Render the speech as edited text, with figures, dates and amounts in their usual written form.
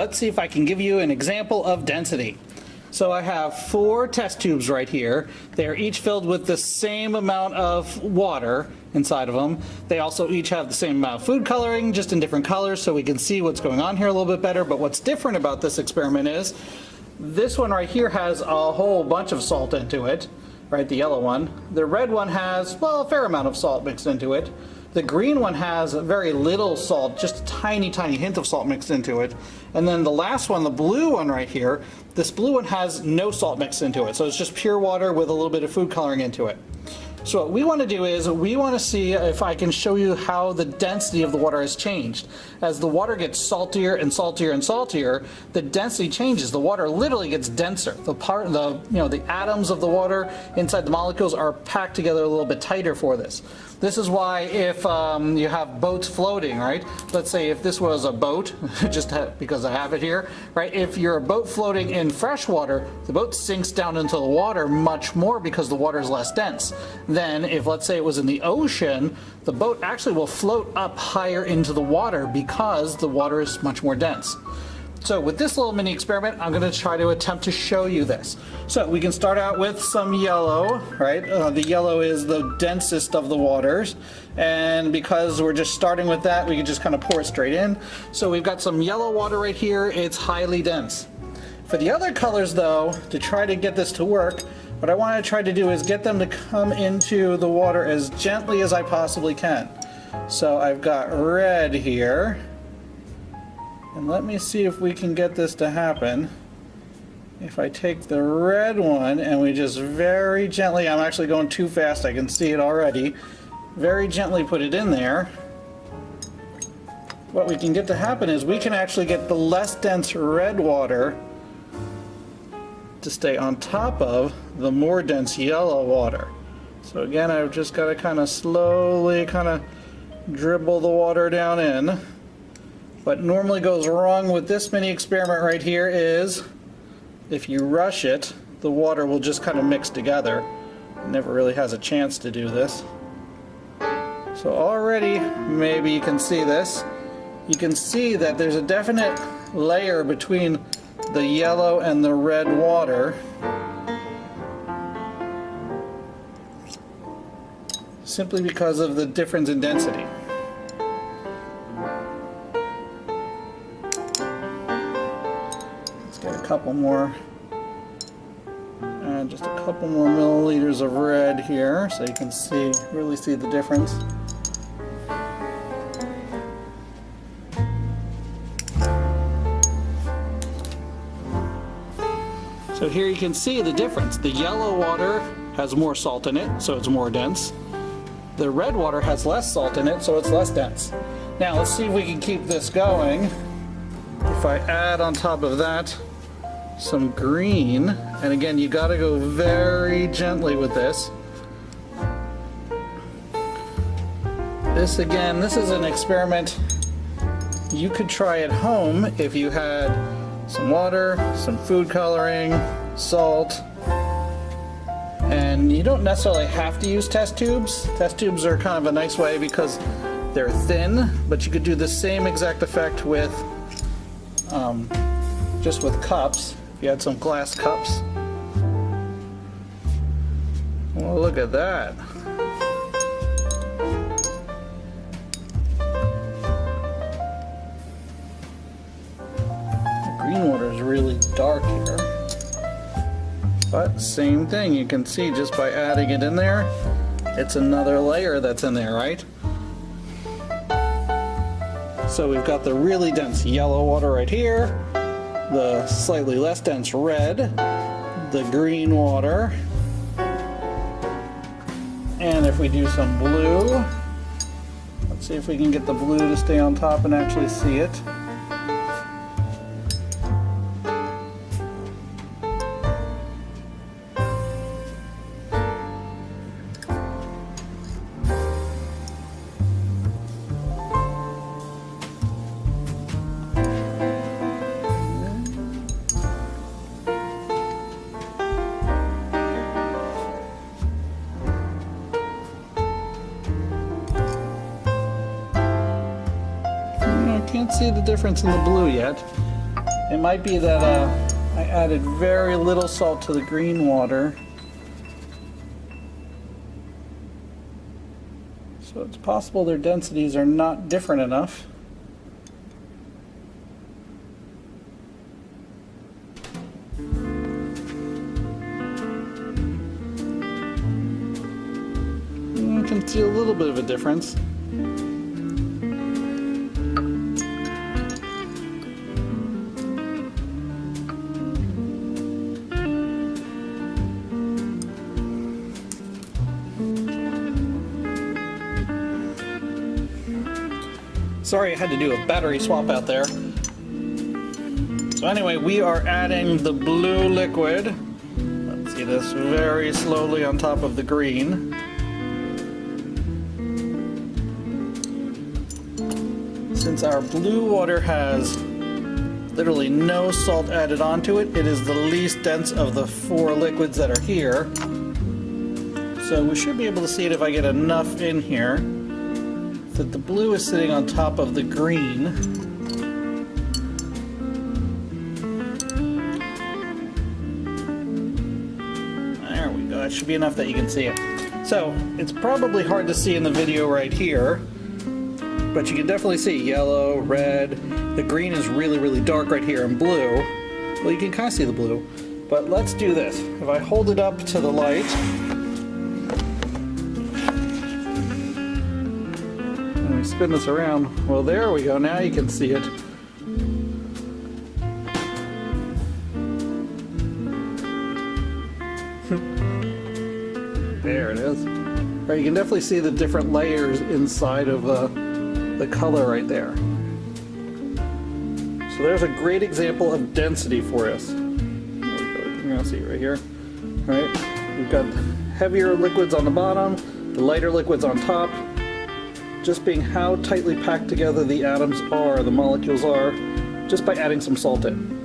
let's see if I can give you an example of density. So I have 4 test tubes right here. They're each filled with the same amount of water inside of them. They also each have the same amount of food coloring, just in different colors, so we can see what's going on here a little bit better. But what's different about this experiment is this one right here has a whole bunch of salt into it, right, the yellow one. The red one has, well, a fair amount of salt mixed into it. The green one has very little salt, just a tiny, tiny hint of salt mixed into it. And then the last one, the blue one right here, this blue one has no salt mixed into it. So it's just pure water with a little bit of food coloring into it. So what we want to do is we want to see if I can show you how the density of the water has changed. As the water gets saltier and saltier and saltier, the density changes. The water literally gets denser. The atoms of the water inside the molecules are packed together a little bit tighter for this. This is why if you have boats floating, right? Let's say if this was a boat, because I have it here, right? If you're a boat floating in fresh water, the boat sinks down into the water much more because the water is less dense. Then if, let's say, it was in the ocean, the boat actually will float up higher into the water because the water is much more dense. So with this little mini experiment, I'm going to try to attempt to show you this. So we can start out with some yellow, right? The yellow is the densest of the waters. And because we're just starting with that, we can just kind of pour it straight in. So we've got some yellow water right here. It's highly dense. For the other colors, though, to try to get this to work, what I want to try to do is get them to come into the water as gently as I possibly can. So I've got red here. And let me see if we can get this to happen. If I take the red one and we just very gently, I'm actually going too fast, I can see it already, very gently put it in there. What we can get to happen is we can actually get the less dense red water to stay on top of the more dense yellow water. So again, I've just got to kind of slowly dribble the water down in. What normally goes wrong with this mini experiment right here is if you rush it, the water will just kind of mix together. It never really has a chance to do this. So already, maybe you can see this. You can see that there's a definite layer between the yellow and the red water. Simply because of the difference in density. Get a couple more, and just a couple more milliliters of red here so you can really see the difference. So here you can see the difference. The yellow water has more salt in it, so it's more dense. The red water has less salt in it, so it's less dense. Now let's see if we can keep this going. If I add on top of that some green, and again, you got to go very gently with this. This is an experiment you could try at home if you had some water, some food coloring, salt, and you don't necessarily have to use test tubes. Test tubes are kind of a nice way because they're thin, but you could do the same exact effect with just with cups. If you had some glass cups. Well, look at that. The green water is really dark here. But same thing, you can see just by adding it in there, it's another layer that's in there, right? So we've got the really dense yellow water right here, the slightly less dense red, the green water, and if we do some blue, let's see if we can get the blue to stay on top and actually see it. Can't see the difference in the blue yet. It might be that I added very little salt to the green water. So it's possible their densities are not different enough. You can see a little bit of a difference. Sorry I had to do a battery swap out there. So anyway, we are adding the blue liquid. Let's see this very slowly on top of the green. Since our blue water has literally no salt added onto it, it is the least dense of the 4 liquids that are here. So we should be able to see it if I get enough in here. That the blue is sitting on top of the green. There we go. That should be enough that you can see it. So it's probably hard to see in the video right here, but you can definitely see yellow, red. The green is really, really dark right here, and blue. Well, you can kind of see the blue. But let's do this. If I hold it up to the light, spin this around. Well, there we go. Now you can see it. There it is. Right, you can definitely see the different layers inside of the color right there. So there's a great example of density for us. There we go. You're gonna see it right here. All right, we've got heavier liquids on the bottom, the lighter liquids on top. Just being how tightly packed together the atoms are, the molecules are, just by adding some salt in.